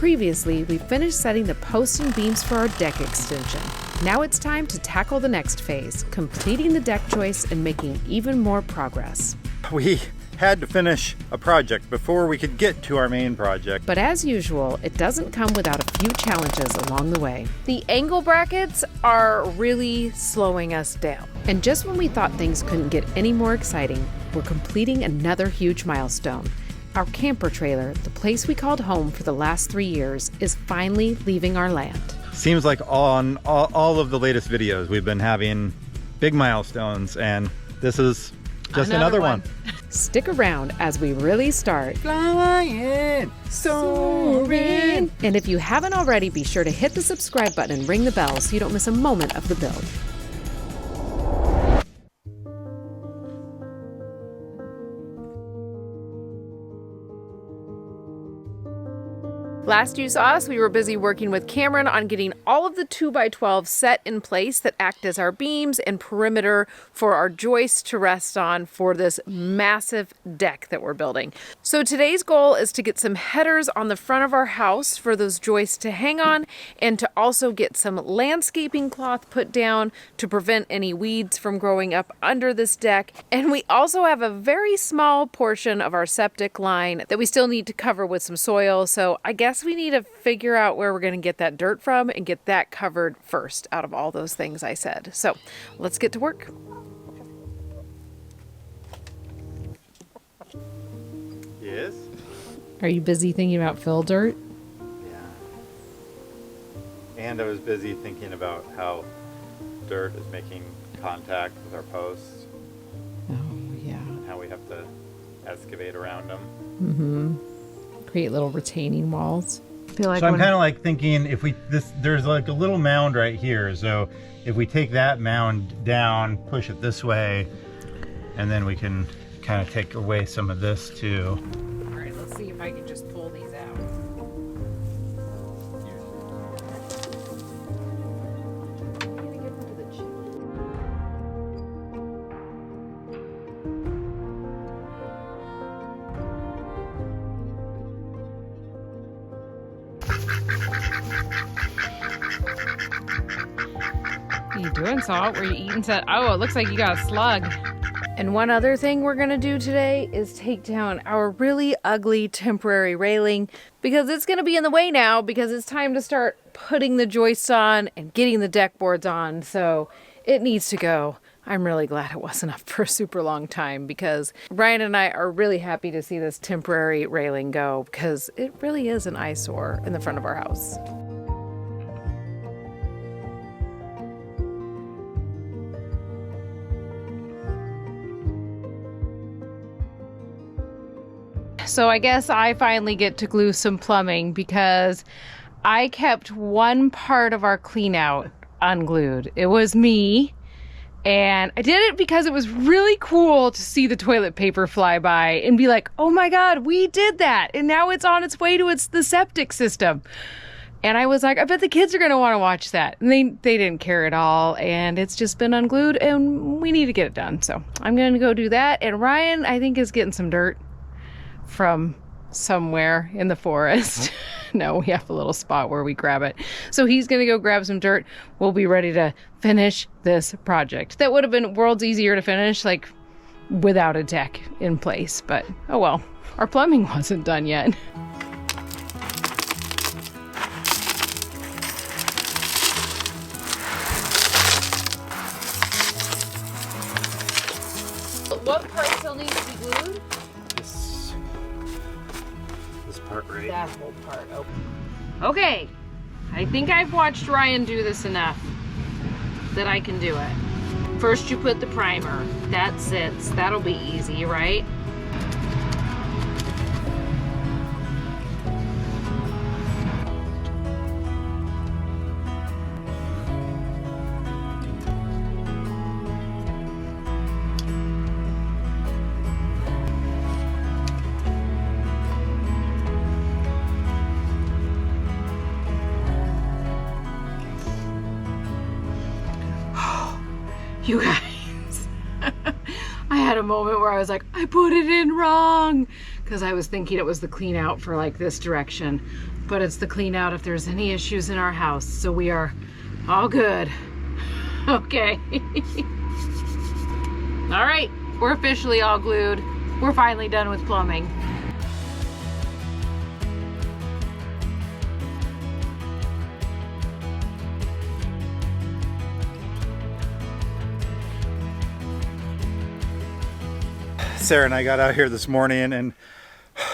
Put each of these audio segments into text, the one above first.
Previously, we finished setting the posts and beams for our deck extension. Now it's time to tackle the next phase, completing the deck joists and making even more progress. We had to finish a project before we could get to our main project. But as usual, it doesn't come without a few challenges along the way. The angle brackets are really slowing us down. And just when we thought things couldn't get any more exciting, we're completing another huge milestone. Our camper trailer, the place we called home for the last 3 years, is finally leaving our land. Seems like on all of the latest videos, we've been having big milestones, and this is just another one. Stick around as we really start flying, soaring. And if you haven't already, be sure to hit the subscribe button and ring the bell so you don't miss a moment of the build. Last you saw us, we were busy working with Cameron on getting all of the 2x12 set in place that act as our beams and perimeter for our joists to rest on for this massive deck that we're building. So today's goal is to get some headers on the front of our house for those joists to hang on, and to also get some landscaping cloth put down to prevent any weeds from growing up under this deck. And we also have a very small portion of our septic line that we still need to cover with some soil. So I guess we need to figure out where we're going to get that dirt from and get that covered first out of all those things I said. So let's get to work. Yes? Are you busy thinking about fill dirt? Yeah. And I was busy thinking about how dirt is making contact with our posts. Oh, yeah. And how we have to excavate around them. Mm-hmm. Create little retaining walls. I feel like so I'm kind of like thinking there's like a little mound right here. So if we take that mound down, push it this way, and then we can kind of take away some of this too. All right, let's see if I can just pull these out. What are you doing, Salt? Were you eating that? Oh, it looks like you got a slug. And one other thing we're gonna do today is take down our really ugly temporary railing, because it's gonna be in the way now, because it's time to start putting the joists on and getting the deck boards on. So it needs to go. I'm really glad it wasn't up for a super long time, because Ryan and I are really happy to see this temporary railing go, because it really is an eyesore in the front of our house. So I guess I finally get to glue some plumbing, because I kept one part of our clean out unglued. It was me, and I did it because it was really cool to see the toilet paper fly by and be like, oh my God, we did that. And now it's on its way to the septic system. And I was like, I bet the kids are going to want to watch that. And they didn't care at all. And it's just been unglued, and we need to get it done. So I'm going to go do that. And Ryan, I think, is getting some dirt from somewhere in the forest. No, we have a little spot where we grab it. So he's going to go grab some dirt. We'll be ready to finish this project. That would have been worlds easier to finish, like without a deck in place. But oh well, our plumbing wasn't done yet. What part still needs to be glued? This part right. That whole part. Okay. I think I've watched Ryan do this enough that I can do it. First you put the primer. That sits. That'll be easy, right? You guys, I had a moment where I was like, I put it in wrong, because I was thinking it was the clean out for like this direction. but it's the clean out if there's any issues in our house. So we are all good. Okay. All right, we're officially all glued. We're finally done with plumbing. Sarah and I got out here this morning and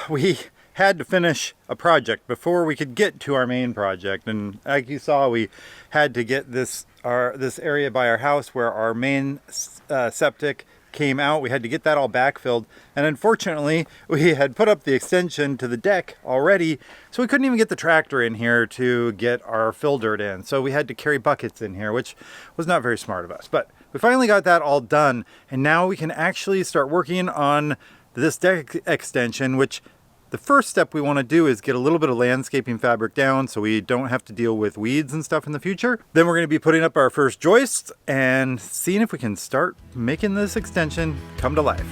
we had to finish a project before we could get to our main project. And like you saw, we had to get this area by our house where our main septic came out. We had to get that all backfilled. And unfortunately, we had put up the extension to the deck already, so we couldn't even get the tractor in here to get our fill dirt in. So we had to carry buckets in here, which was not very smart of us. But we finally got that all done, and now we can actually start working on this deck extension, which the first step we want to do is get a little bit of landscaping fabric down so we don't have to deal with weeds and stuff in the future. Then we're going to be putting up our first joists and seeing if we can start making this extension come to life.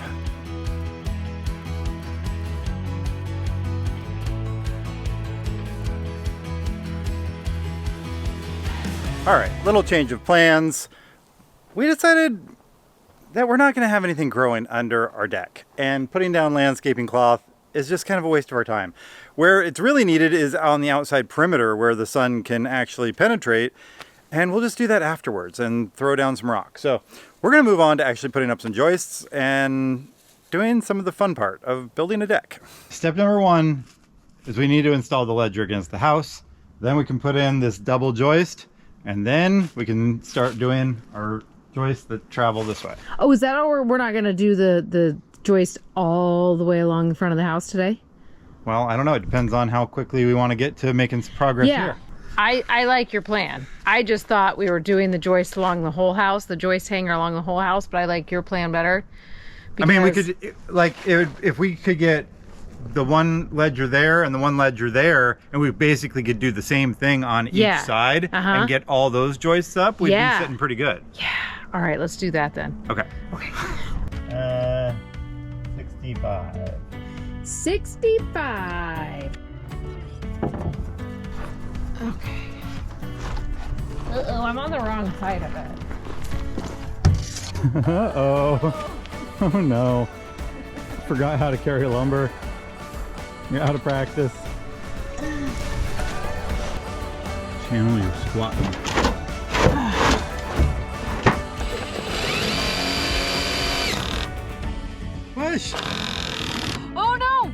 All right, little change of plans. We decided that we're not going to have anything growing under our deck, and putting down landscaping cloth is just kind of a waste of our time. Where it's really needed is on the outside perimeter where the sun can actually penetrate, and we'll just do that afterwards and throw down some rock. So we're going to move on to actually putting up some joists and doing some of the fun part of building a deck. Step number one is we need to install the ledger against the house. Then we can put in this double joist, and then we can start doing our joists that travel this way. Oh, is that all? We're not going to do the joist all the way along the front of the house today? Well, I don't know. It depends on how quickly we want to get to making some progress here. I like your plan. I just thought we were doing the joist along the whole house, the joist hanger along the whole house, but I like your plan better. I mean, we could, like, if we could get the one ledger there and the one ledger there, and we basically could do the same thing on each side and get all those joists up, we'd be sitting pretty good. Yeah. All right, let's do that then. Okay. Okay. 65. 65. Okay. Uh-oh, I'm on the wrong side of it. Uh-oh. Oh no. Forgot how to carry lumber. You're out of practice. Channel your squatting. Push! Oh no!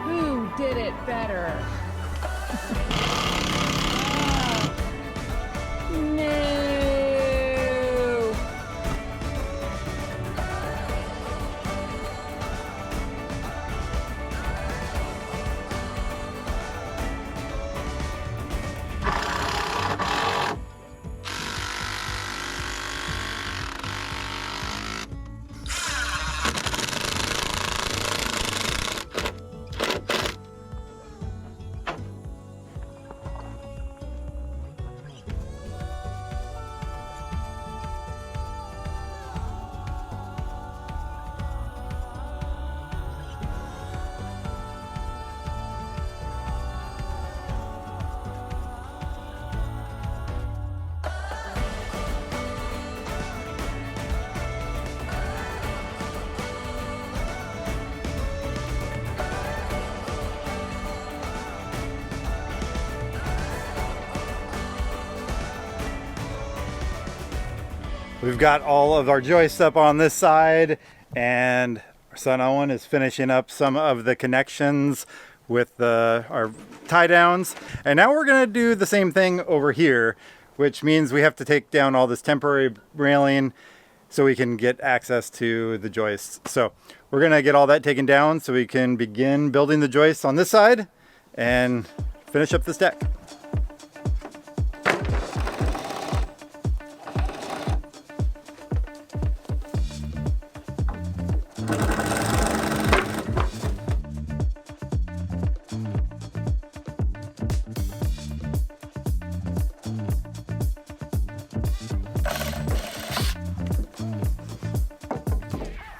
Who did it better? No. We've got all of our joists up on this side, and our son Owen is finishing up some of the connections with our tie downs. And now we're gonna do the same thing over here, which means we have to take down all this temporary railing so we can get access to the joists. So we're gonna get all that taken down so we can begin building the joists on this side and finish up this deck.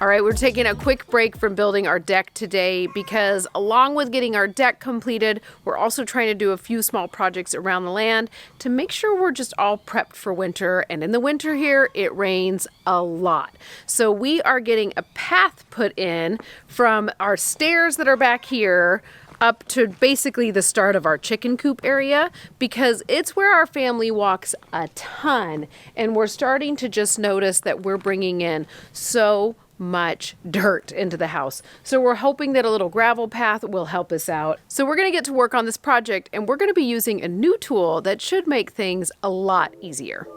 All right, we're taking a quick break from building our deck today because along with getting our deck completed, we're also trying to do a few small projects around the land to make sure we're just all prepped for winter. And in the winter here, it rains a lot. So we are getting a path put in from our stairs that are back here up to basically the start of our chicken coop area because it's where our family walks a ton. And we're starting to just notice that we're bringing in so much dirt into the house. So we're hoping that a little gravel path will help us out. So we're going to get to work on this project and we're going to be using a new tool that should make things a lot easier.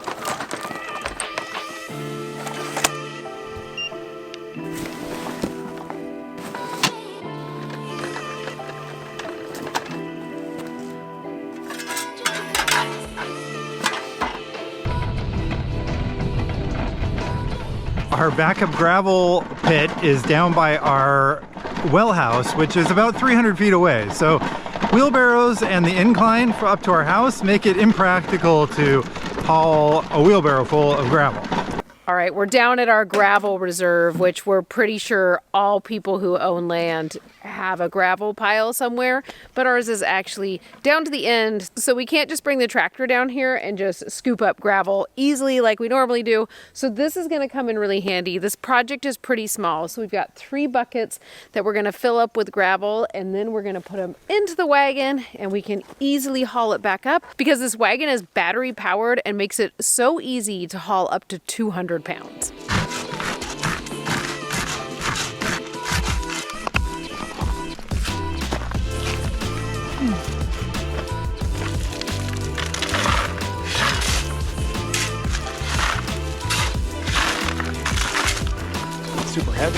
Our backup gravel pit is down by our well house, which is about 300 feet away. So wheelbarrows and the incline for up to our house make it impractical to haul a wheelbarrow full of gravel. All right, we're down at our gravel reserve, which we're pretty sure all people who own land have a gravel pile somewhere, but ours is actually down to the end, so we can't just bring the tractor down here and just scoop up gravel easily like we normally do. So this is going to come in really handy. This project is pretty small, so we've got 3 buckets that we're going to fill up with gravel, and then we're going to put them into the wagon, and we can easily haul it back up because this wagon is battery powered and makes it so easy to haul up to 200 pounds. Super heavy.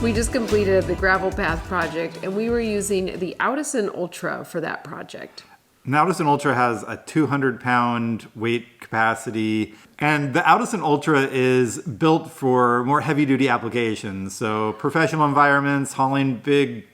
We just completed the gravel path project and we were using the Atison Ultra for that project. An Atison Ultra has a 200-pound weight capacity, and the Atison Ultra is built for more heavy-duty applications, so professional environments, hauling big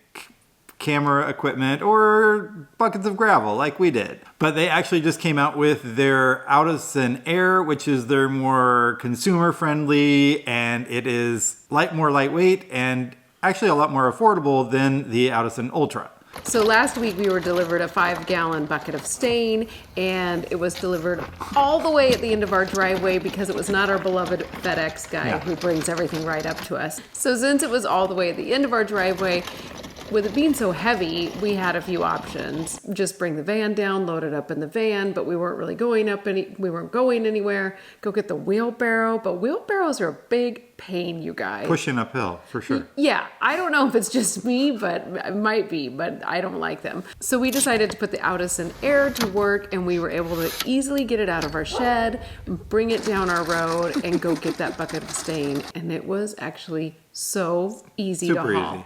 camera equipment, or buckets of gravel like we did. But they actually just came out with their Atison Air, which is their more consumer-friendly, and it is more lightweight and actually a lot more affordable than the Atison Ultra. So last week we were delivered a 5-gallon bucket of stain, and it was delivered all the way at the end of our driveway because it was not our beloved FedEx guy who brings everything right up to us. So since it was all the way at the end of our driveway, with it being so heavy, we had a few options. Just bring the van down, load it up in the van, but we weren't really going anywhere. Go get the wheelbarrow, but wheelbarrows are a big pain, you guys. Pushing uphill, for sure. Yeah, I don't know if it's just me, but it might be, but I don't like them. So we decided to put the Atison Air to work, and we were able to easily get it out of our shed, bring it down our road, and go get that bucket of stain. And it was actually so easy to haul. Super easy.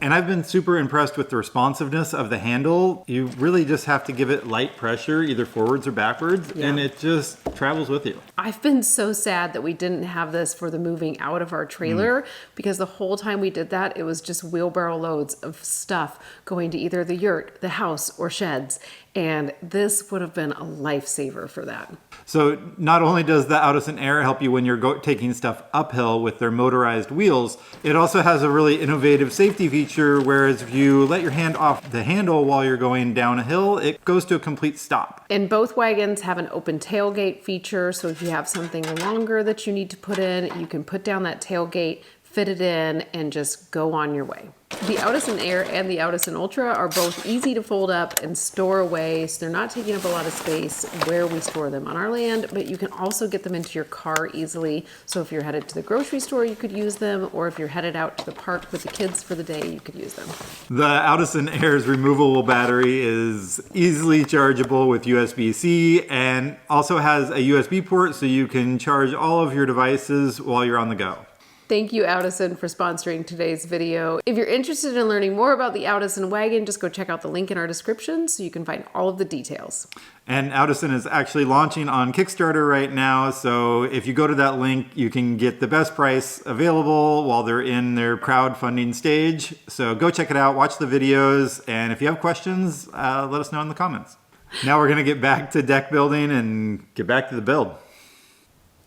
And I've been super impressed with the responsiveness of the handle. You really just have to give it light pressure, either forwards or backwards, and it just travels with you. I've been so sad that we didn't have this for the moving out of our trailer because the whole time we did that, it was just wheelbarrow loads of stuff going to either the yurt, the house, or sheds. And this would have been a lifesaver for that. So not only does the Atison Air help you when you're taking stuff uphill with their motorized wheels, it also has a really innovative safety feature, whereas if you let your hand off the handle while you're going down a hill, it goes to a complete stop. And both wagons have an open tailgate feature, so if you have something longer that you need to put in, you can put down that tailgate, fit it in, and just go on your way. The Atison Air and the Atison Ultra are both easy to fold up and store away, so they're not taking up a lot of space where we store them on our land, but you can also get them into your car easily. So if you're headed to the grocery store, you could use them, or if you're headed out to the park with the kids for the day, you could use them. The Atison Air's removable battery is easily chargeable with USB-C and also has a USB port so you can charge all of your devices while you're on the go. Thank you, Atison, for sponsoring today's video. If you're interested in learning more about the Atison wagon, just go check out the link in our description so you can find all of the details. And Atison is actually launching on Kickstarter right now, so if you go to that link, you can get the best price available while they're in their crowdfunding stage. So go check it out, watch the videos, and if you have questions, let us know in the comments. Now we're gonna get back to deck building and get back to the build.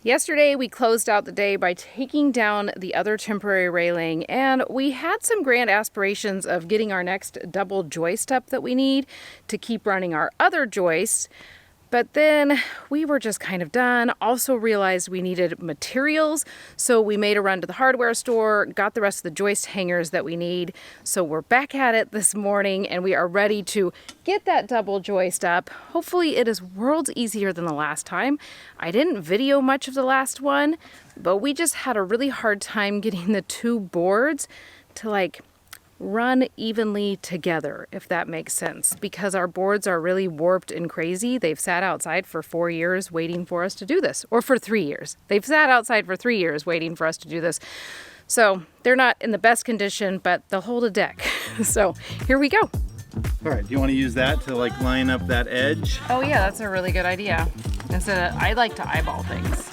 Yesterday, we closed out the day by taking down the other temporary railing, and we had some grand aspirations of getting our next double joist up that we need to keep running our other joists. But then we were just kind of done. Also realized we needed materials, so we made a run to the hardware store, got the rest of the joist hangers that we need. So we're back at it this morning, and we are ready to get that double joist up. Hopefully it is worlds easier than the last time. I didn't video much of the last one, but we just had a really hard time getting the two boards to run evenly together, if that makes sense, because our boards are really warped and crazy. They've sat outside for 4 years waiting for us to do this, or for 3 years. They've sat outside for 3 years waiting for us to do this. So they're not in the best condition, but they'll hold a deck. So here we go. All right, do you want to use that to line up that edge? Oh yeah, that's a really good idea. I like to eyeball things.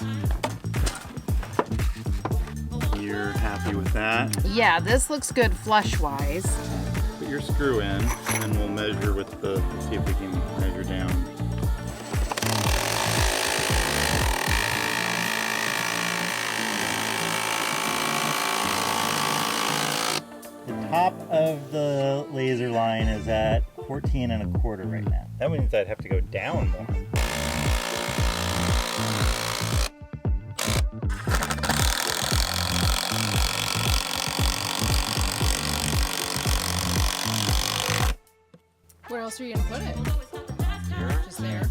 You're happy with that? Yeah, this looks good flush-wise. Put your screw in, and then we'll measure with see if we can measure down. The top of the laser line is at 14 1/4 right now. That means I'd have to go down more. Where else are you gonna put it? Just there.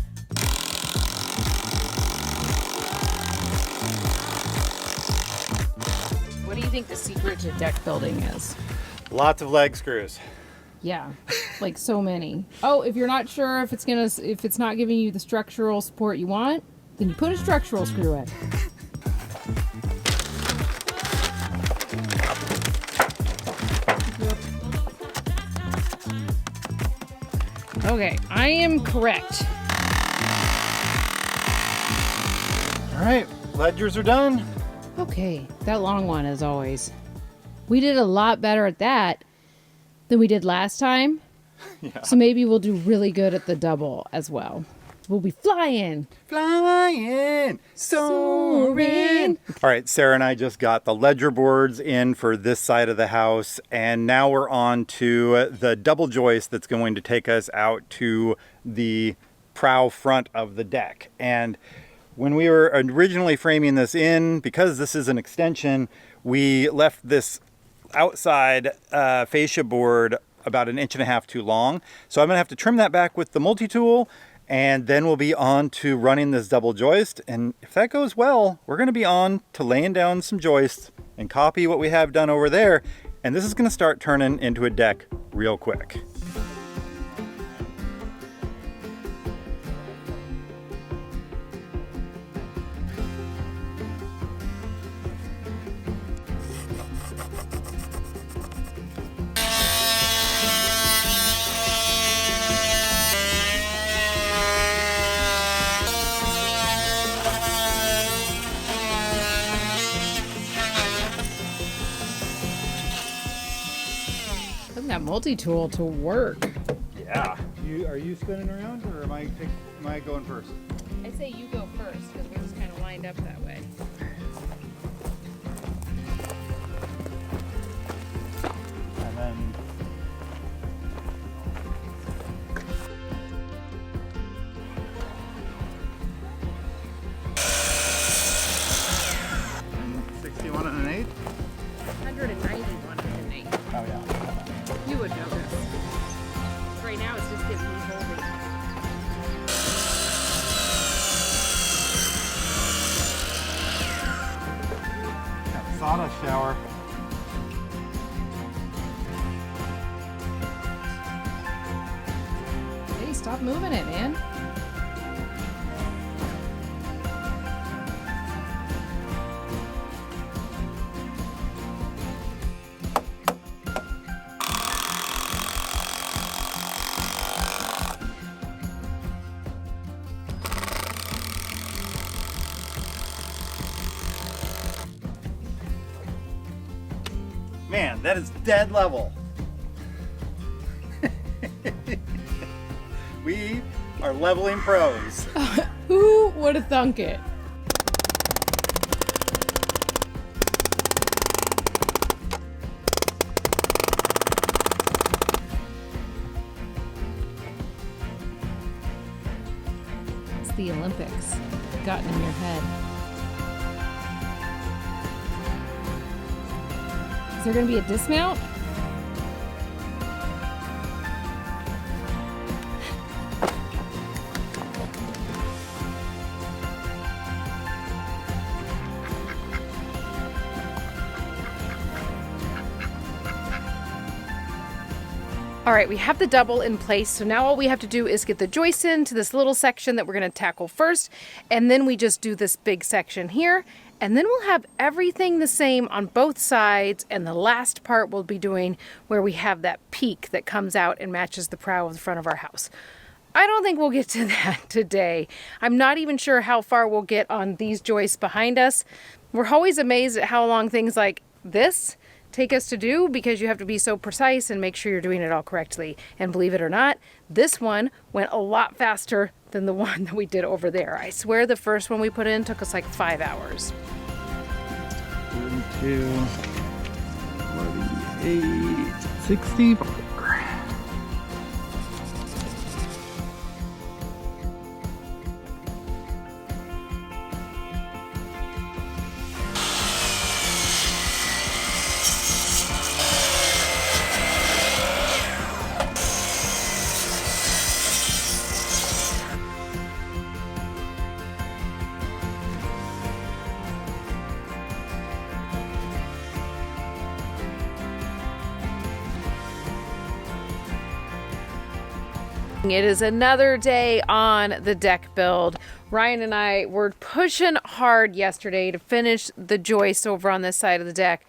What do you think the secret to deck building is? Lots of leg screws. Yeah, like so many. Oh, if you're not sure if it's not giving you the structural support you want, then you put a structural screw in. Okay, I am correct. All right, ledgers are done. Okay, that long one as always. We did a lot better at that than we did last time. Yeah. So maybe we'll do really good at the double as well. We'll be flying. Flying, soaring. All right, Sarah and I just got the ledger boards in for this side of the house, and now we're on to the double joist that's going to take us out to the prow front of the deck. And when we were originally framing this in, because this is an extension, we left this outside fascia board about 1.5 inches too long. So I'm gonna have to trim that back with the multi-tool, and then we'll be on to running this double joist. And if that goes well, we're gonna be on to laying down some joists and copy what we have done over there. And this is gonna start turning into a deck real quick. That multi-tool to work. Yeah. Are you spinning around, or am I going first? I say you go first because we're just kind of lined up that way. And then And 61 1/8. 191 and 8. oh yeah. You would know this. Right now it's just getting me holding. Sawdust shower. Hey, stop moving it, man. Man, that is dead level. We are leveling pros. Who would have thunk it? It's the Olympics. Gotten in your head. Is there going to be a dismount? All right, we have the double in place, so now all we have to do is get the joist into this little section that we're going to tackle first, and then we just do this big section here, and then we'll have everything the same on both sides, and the last part we'll be doing where we have that peak that comes out and matches the prow of the front of our house. I don't think we'll get to that today. I'm not even sure how far we'll get on these joists behind us. We're always amazed at how long things like this take us to do, because you have to be so precise and make sure you're doing it all correctly. And believe it or not, this one went a lot faster than the one that we did over there. I swear the first one we put in took us like 5 hours. 32, 48, 64. It is another day on the deck build. Ryan and I were pushing hard yesterday to finish the joist over on this side of the deck,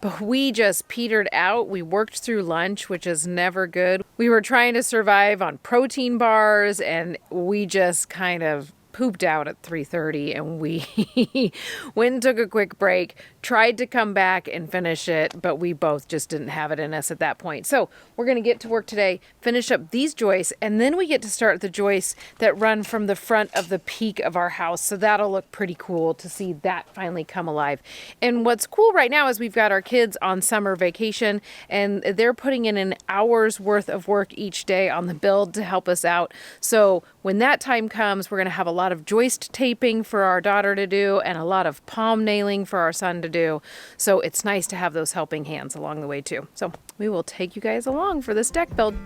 but we just petered out. We worked through lunch, which is never good. We were trying to survive on protein bars, and we just kind of pooped out at 3:30, and we went and took a quick break, tried to come back and finish it, but we both just didn't have it in us at that point. So we're going to get to work today, finish up these joists, and then we get to start the joists that run from the front of the peak of our house. So that'll look pretty cool to see that finally come alive. And what's cool right now is we've got our kids on summer vacation, and they're putting in an hour's worth of work each day on the build to help us out. So when that time comes, we're going to have a lot of joist taping for our daughter to do and a lot of palm nailing for our son to do. So it's nice to have those helping hands along the way too. So we will take you guys along for this deck build.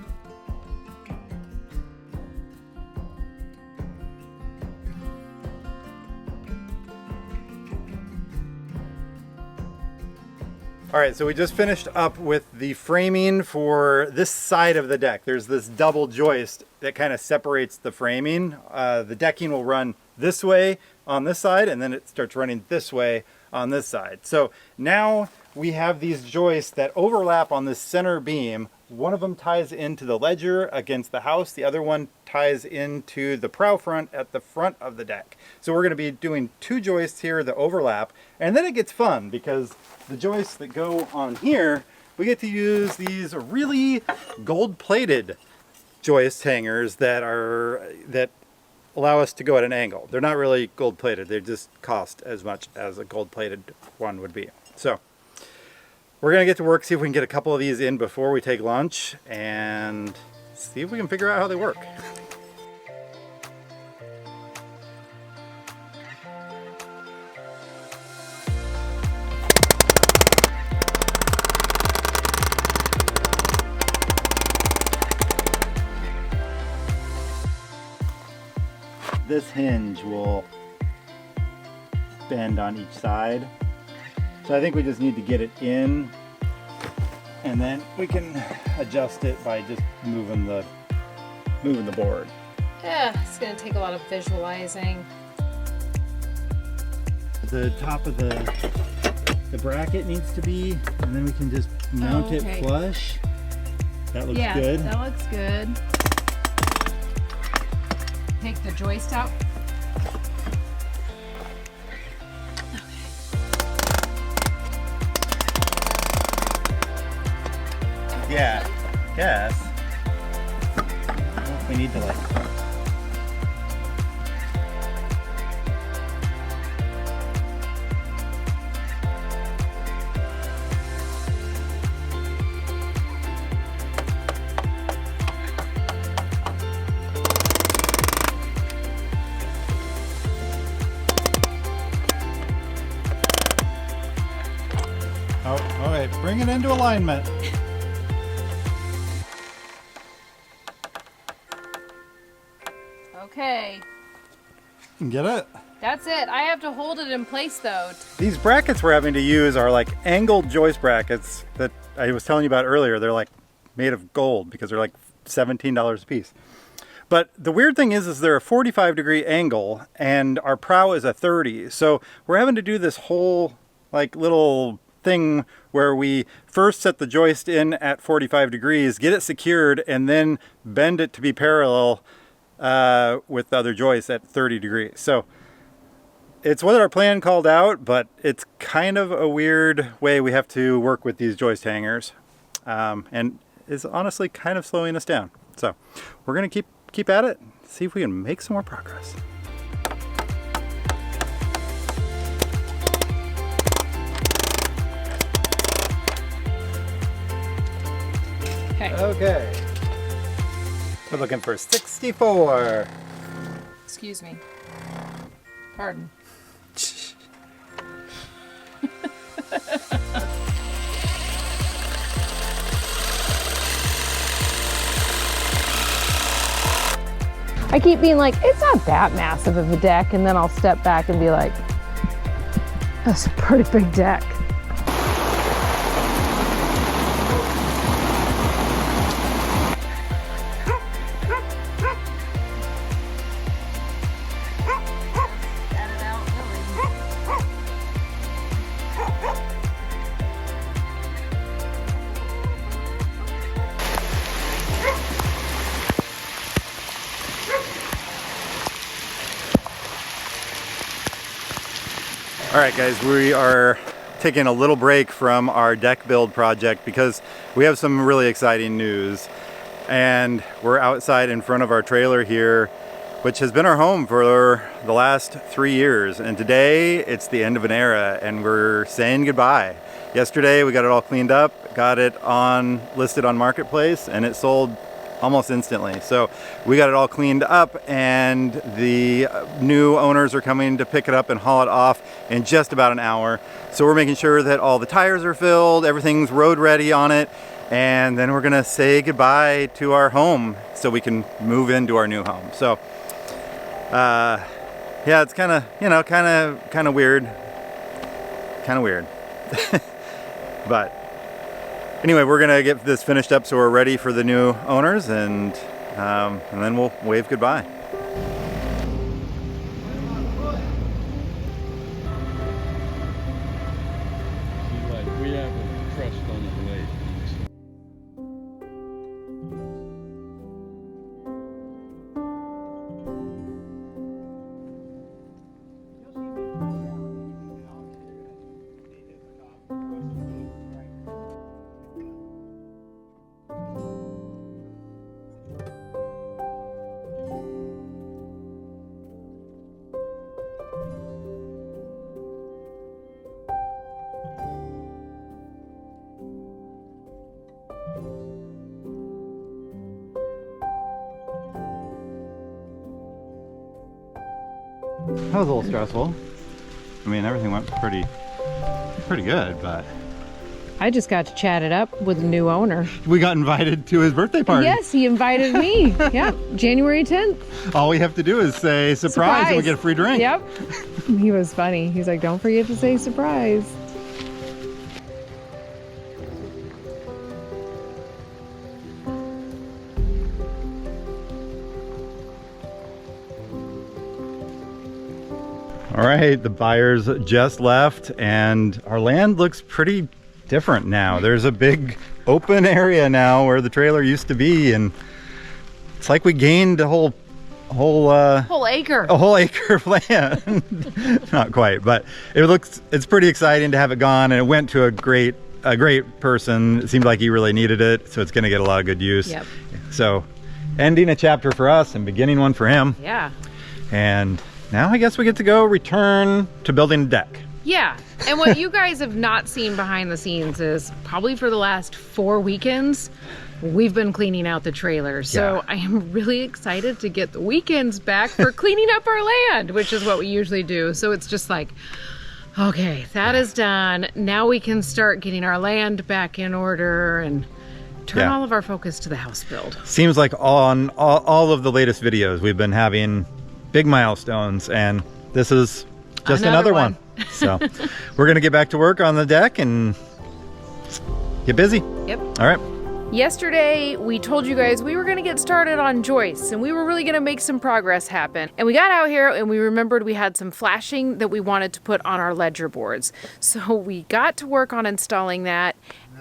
All right, so we just finished up with the framing for this side of the deck. There's this double joist that kind of separates the framing. The decking will run this way on this side, and then it starts running this way on this side. So now we have these joists that overlap on this center beam. One of them ties into the ledger against the house. The other one ties into the prow front at the front of the deck. So we're going to be doing two joists here that overlap, and then it gets fun because the joists that go on here, we get to use these really gold-plated joist hangers that allow us to go at an angle. They're not really gold-plated. They just cost as much as a gold-plated one would be. So we're going to get to work, see if we can get a couple of these in before we take lunch, and see if we can figure out how they work. This hinge will bend on each side. So I think we just need to get it in, and then we can adjust it by just moving the board. Yeah, it's going to take a lot of visualizing. The top of the bracket needs to be, and then we can just mount it flush. That looks good. That looks good. Take the joist out. we need to like... Oh, all right, bring it into alignment. Okay, Get it? that's it. I have to hold it in place though. These brackets we're having to use are like angled joist brackets that I was telling you about earlier. They're like made of gold because they're like $17 a piece. But the weird thing is they're a 45-degree angle and our prow is a 30. So we're having to do this whole like little thing where we first set the joist in at 45 degrees, get it secured, and then bend it to be parallel with the other joists at 30 degrees. So it's what our plan called out, but it's kind of a weird way we have to work with these joist hangers, and is honestly kind of slowing us down. So we're gonna keep at it, see if we can make some more progress. Okay. We're looking for 64. Excuse me. Pardon. I keep being like, it's not that massive of a deck, and then I'll step back and be like, that's a pretty big deck. All right, guys, we are taking a little break from our deck build project because we have some really exciting news. And we're outside in front of our trailer here, which has been our home for the last 3 years. And today it's the end of an era and we're saying goodbye. Yesterday we got it all cleaned up, got it listed on Marketplace, and it sold almost instantly. So we got it all cleaned up and the new owners are coming to pick it up and haul it off in just about an hour. So we're making sure that all the tires are filled, everything's road ready on it, and then we're gonna say goodbye to our home so we can move into our new home. So yeah, it's kind of weird. But anyway, we're gonna get this finished up so we're ready for the new owners, and then we'll wave goodbye. We have a crust on the blade. That was a little stressful. I mean, everything went pretty good, but I just got to chat it up with the new owner. we got invited to his birthday party. Yes, he invited me. Yep, January 10th. All we have to do is say surprise and we get a free drink. Yep. He was funny. He's like, don't forget to say surprise. All right, the buyers just left and our land looks pretty different now. There's a big open area now where the trailer used to be, and it's like we gained a whole acre. a whole acre of land. Not quite, but it's pretty exciting to have it gone, and it went to a great person. It seemed like he really needed it, so it's going to get a lot of good use. Yep. So ending a chapter for us and beginning one for him. Yeah. And now I guess we get to go return to building a deck. Yeah. And what you guys have not seen behind the scenes is probably for the last 4 weekends, we've been cleaning out the trailer. So I am really excited to get the weekends back for cleaning up our land, which is what we usually do. So it's just like, okay, that is done. Now we can start getting our land back in order and turn all of our focus to the house build. Seems like on all of the latest videos, we've been having big milestones, and this is just another one. So we're gonna get back to work on the deck and get busy. Yep. All right. Yesterday, we told you guys we were going to get started on joists and we were really going to make some progress happen. And we got out here and we remembered we had some flashing that we wanted to put on our ledger boards. So we got to work on installing that,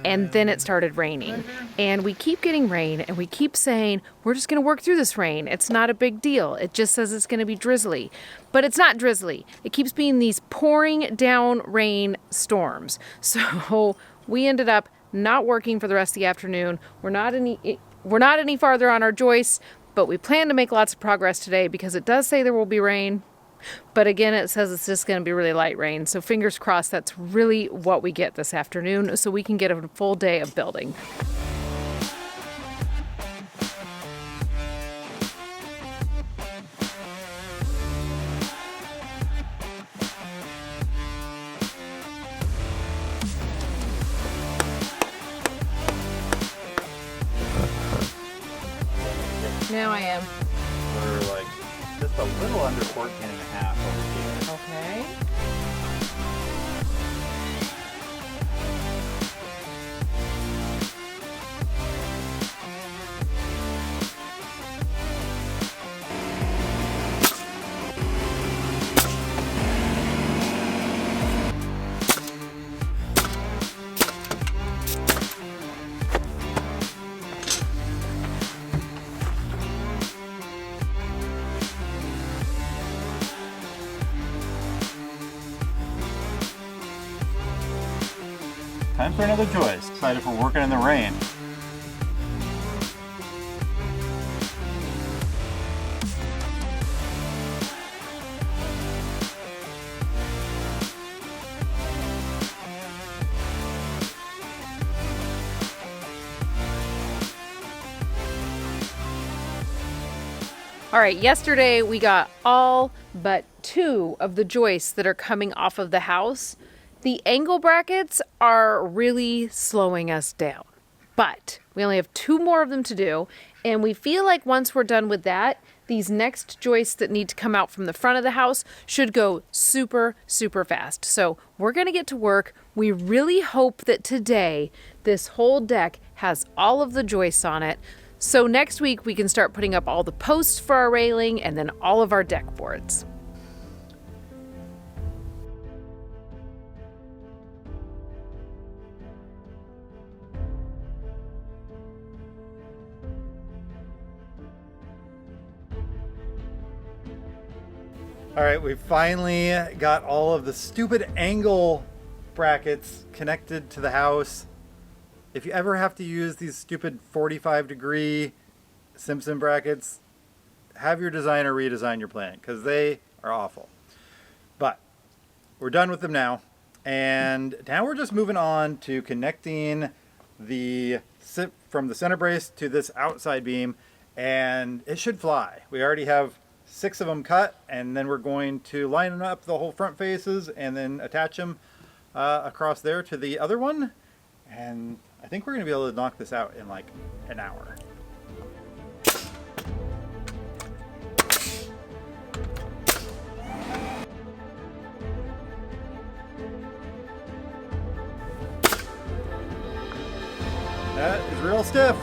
and then it started raining. And we keep getting rain and we keep saying, we're just going to work through this rain. It's not a big deal. It just says it's going to be drizzly. But it's not drizzly. It keeps being these pouring down rain storms. So we ended up not working for the rest of the afternoon. We're not any farther on our joists, but we plan to make lots of progress today because it does say there will be rain. But again, it says it's just going to be really light rain. So fingers crossed that's really what we get this afternoon so we can get a full day of building. Now I am. We're like just a little under 14 and a half over here. Okay. Time for another joist. Excited for working in the rain. All right, yesterday we got all but 2 of the joists that are coming off of the house. The angle brackets are really slowing us down, but we only have 2 more of them to do, and we feel like once we're done with that, these next joists that need to come out from the front of the house should go super, super fast. So we're gonna get to work. We really hope that today this whole deck has all of the joists on it. So next week we can start putting up all the posts for our railing and then all of our deck boards. All right, we finally got all of the stupid angle brackets connected to the house. If you ever have to use these stupid 45-degree Simpson brackets, have your designer redesign your plan because they are awful. But we're done with them now. And now we're just moving on to connecting from the center brace to this outside beam, and it should fly. We already have 6 of them cut, and then we're going to line up the whole front faces and then attach them across there to the other one. And I think we're going to be able to knock this out in like an hour. That is real stiff.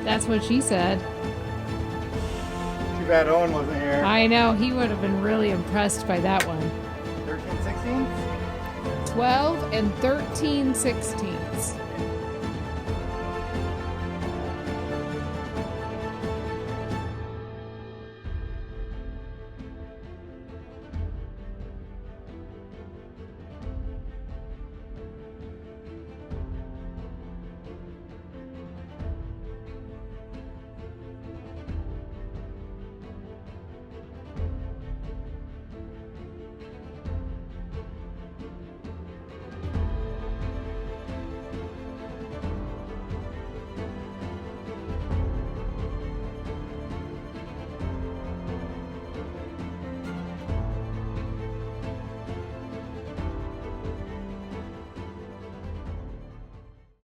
That's what she said. Too bad Owen wasn't here. I know, he would have been really impressed by that one. 13, 16? 12 and 13/16.